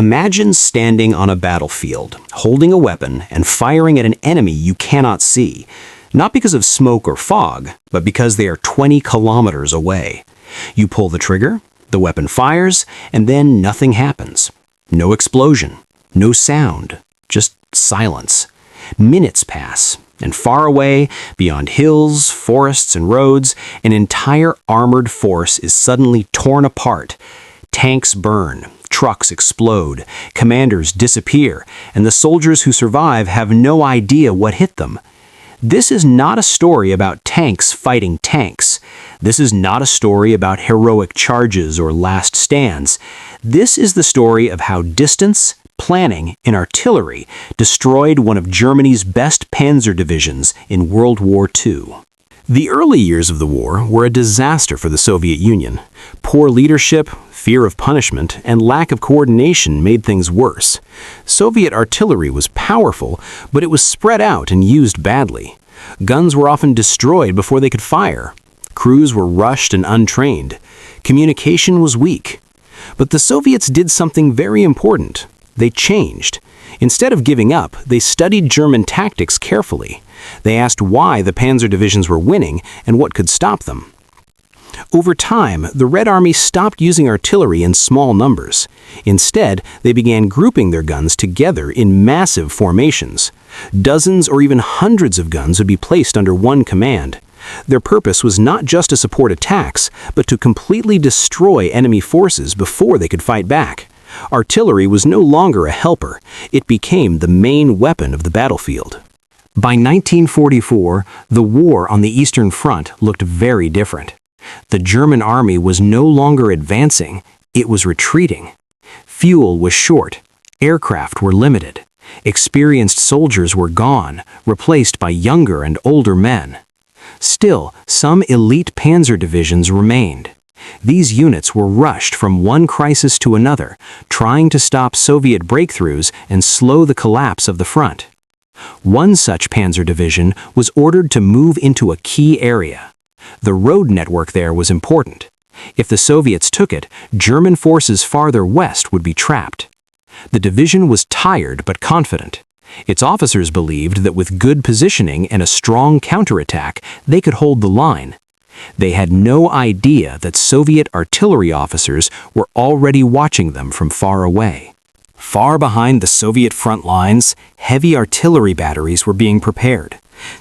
Imagine standing on a battlefield, holding a weapon and firing at an enemy you cannot see, not because of smoke or fog, but because they are 20 kilometers away. You pull the trigger, the weapon fires, and then nothing happens. No explosion, no sound, just silence. Minutes pass, and far away, beyond hills, forests, and roads, an entire armored force is suddenly torn apart. Tanks burn, trucks explode, commanders disappear, and the soldiers who survive have no idea what hit them. This is not a story about tanks fighting tanks. This is not a story about heroic charges or last stands. This is the story of how distance, planning, and artillery destroyed one of Germany's best panzer divisions in World War II. The early years of the war were a disaster for the Soviet Union. Poor leadership, fear of punishment, and lack of coordination made things worse. Soviet artillery was powerful, but it was spread out and used badly. Guns were often destroyed before they could fire. Crews were rushed and untrained. Communication was weak. But the Soviets did something very important. They changed. Instead of giving up, they studied German tactics carefully. They asked why the panzer divisions were winning and what could stop them. Over time, the Red Army stopped using artillery in small numbers. Instead, they began grouping their guns together in massive formations. Dozens or even hundreds of guns would be placed under one command. Their purpose was not just to support attacks, but to completely destroy enemy forces before they could fight back. Artillery was no longer a helper. It became the main weapon of the battlefield. By 1944, the war on the Eastern Front looked very different. The German army was no longer advancing, it was retreating. Fuel was short, aircraft were limited. Experienced soldiers were gone, replaced by younger and older men. Still, some elite panzer divisions remained. These units were rushed from one crisis to another, trying to stop Soviet breakthroughs and slow the collapse of the front. One such panzer division was ordered to move into a key area. The road network there was important. If the Soviets took it, German forces farther west would be trapped. The division was tired but confident. Its officers believed that with good positioning and a strong counterattack, they could hold the line. They had no idea that Soviet artillery officers were already watching them from far away. Far behind the Soviet front lines, heavy artillery batteries were being prepared.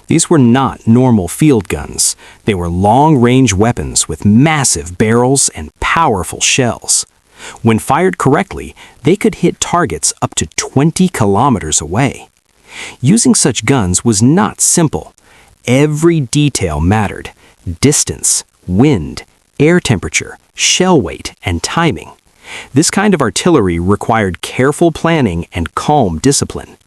These were not normal field guns. They were long-range weapons with massive barrels and powerful shells. When fired correctly, they could hit targets up to 20 kilometers away. Using such guns was not simple. Every detail mattered: distance, wind, air temperature, shell weight, and timing. This kind of artillery required careful planning and calm discipline.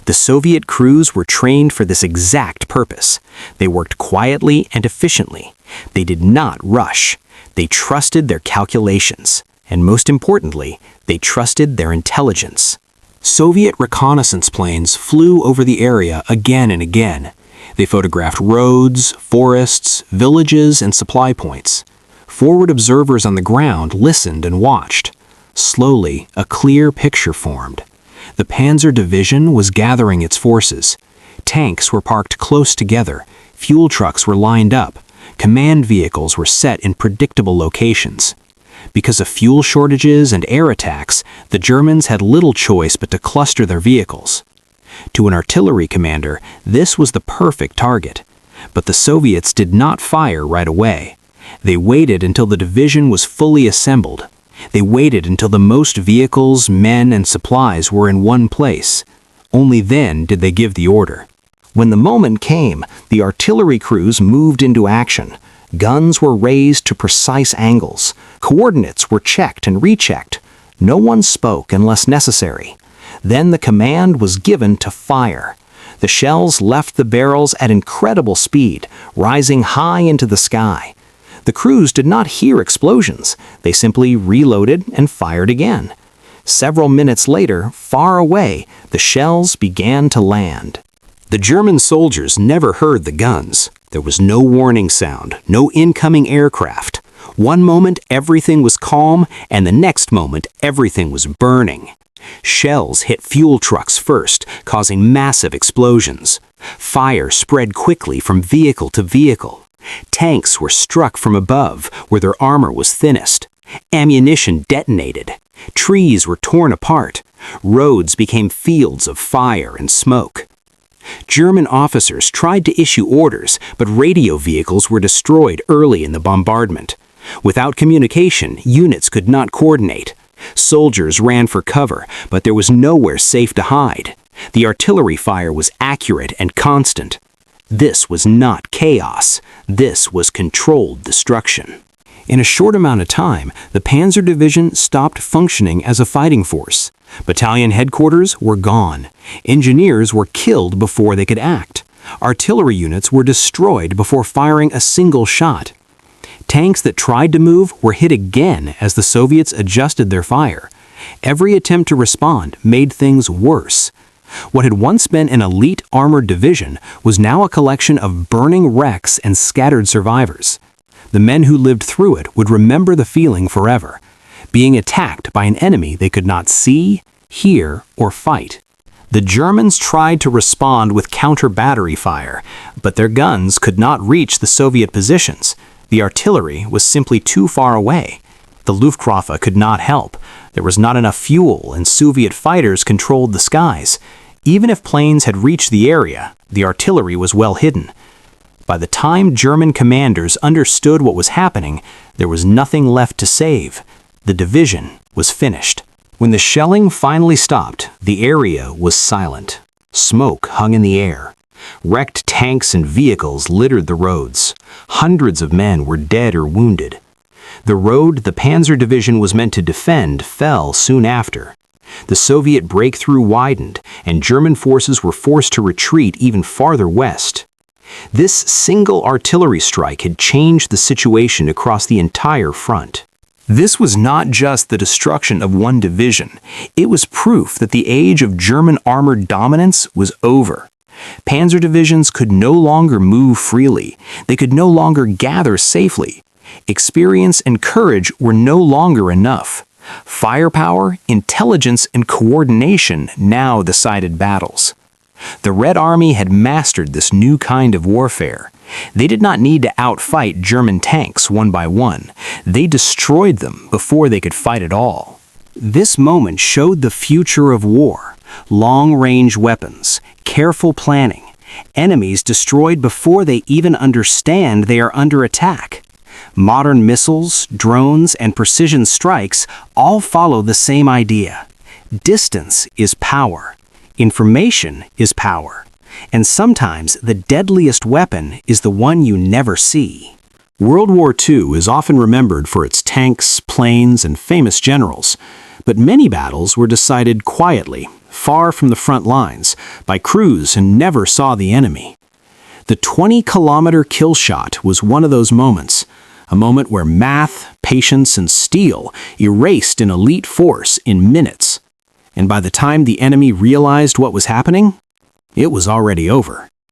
The Soviet crews were trained for this exact purpose. They worked quietly and efficiently. They did not rush. They trusted their calculations. And most importantly, they trusted their intelligence. Soviet reconnaissance planes flew over the area again and again. They photographed roads, forests, villages, and supply points. Forward observers on the ground listened and watched. Slowly, a clear picture formed. The Panzer Division was gathering its forces. Tanks were parked close together. Fuel trucks were lined up. Command vehicles were set in predictable locations. Because of fuel shortages and air attacks, the Germans had little choice but to cluster their vehicles. To an artillery commander, this was the perfect target. But the Soviets did not fire right away. They waited until the division was fully assembled. They waited until the most vehicles, men, and supplies were in one place. Only then did they give the order. When the moment came, the artillery crews moved into action. Guns were raised to precise angles. Coordinates were checked and rechecked. No one spoke unless necessary. Then the command was given to fire. The shells left the barrels at incredible speed, rising high into the sky. The crews did not hear explosions. They simply reloaded and fired again. Several minutes later, far away, the shells began to land. The German soldiers never heard the guns. There was no warning sound, no incoming aircraft. One moment everything was calm, and the next moment everything was burning. Shells hit fuel trucks first, causing massive explosions. Fire spread quickly from vehicle to vehicle. Tanks were struck from above, where their armor was thinnest. Ammunition detonated. Trees were torn apart. Roads became fields of fire and smoke. German officers tried to issue orders, but radio vehicles were destroyed early in the bombardment. Without communication, units could not coordinate. Soldiers ran for cover, but there was nowhere safe to hide. The artillery fire was accurate and constant. This was not chaos. This was controlled destruction. In a short amount of time, the Panzer Division stopped functioning as a fighting force. Battalion headquarters were gone. Engineers were killed before they could act. Artillery units were destroyed before firing a single shot. Tanks that tried to move were hit again as the Soviets adjusted their fire. Every attempt to respond made things worse. What had once been an elite armored division was now a collection of burning wrecks and scattered survivors. The men who lived through it would remember the feeling forever, being attacked by an enemy they could not see, hear, or fight. The Germans tried to respond with counter-battery fire, but their guns could not reach the Soviet positions. The artillery was simply too far away. The Luftwaffe could not help. There was not enough fuel, and Soviet fighters controlled the skies. Even if planes had reached the area, the artillery was well hidden. By the time German commanders understood what was happening, there was nothing left to save. The division was finished. When the shelling finally stopped, the area was silent. Smoke hung in the air. Wrecked tanks and vehicles littered the roads. Hundreds of men were dead or wounded. The road the Panzer Division was meant to defend fell soon after. The Soviet breakthrough widened, and German forces were forced to retreat even farther west. This single artillery strike had changed the situation across the entire front. This was not just the destruction of one division. It was proof that the age of German armored dominance was over. Panzer divisions could no longer move freely. They could no longer gather safely. Experience and courage were no longer enough. Firepower, intelligence, and coordination now decided battles. The Red Army had mastered this new kind of warfare. They did not need to outfight German tanks one by one. They destroyed them before they could fight at all. This moment showed the future of war. Long-range weapons, careful planning, enemies destroyed before they even understand they are under attack. Modern missiles, drones, and precision strikes all follow the same idea. Distance is power. Information is power. And sometimes the deadliest weapon is the one you never see. World War II is often remembered for its tanks, planes, and famous generals. But many battles were decided quietly, far from the front lines, by crews who never saw the enemy. The 20-kilometer kill shot was one of those moments, a moment where math, patience, and steel erased an elite force in minutes. And by the time the enemy realized what was happening, it was already over.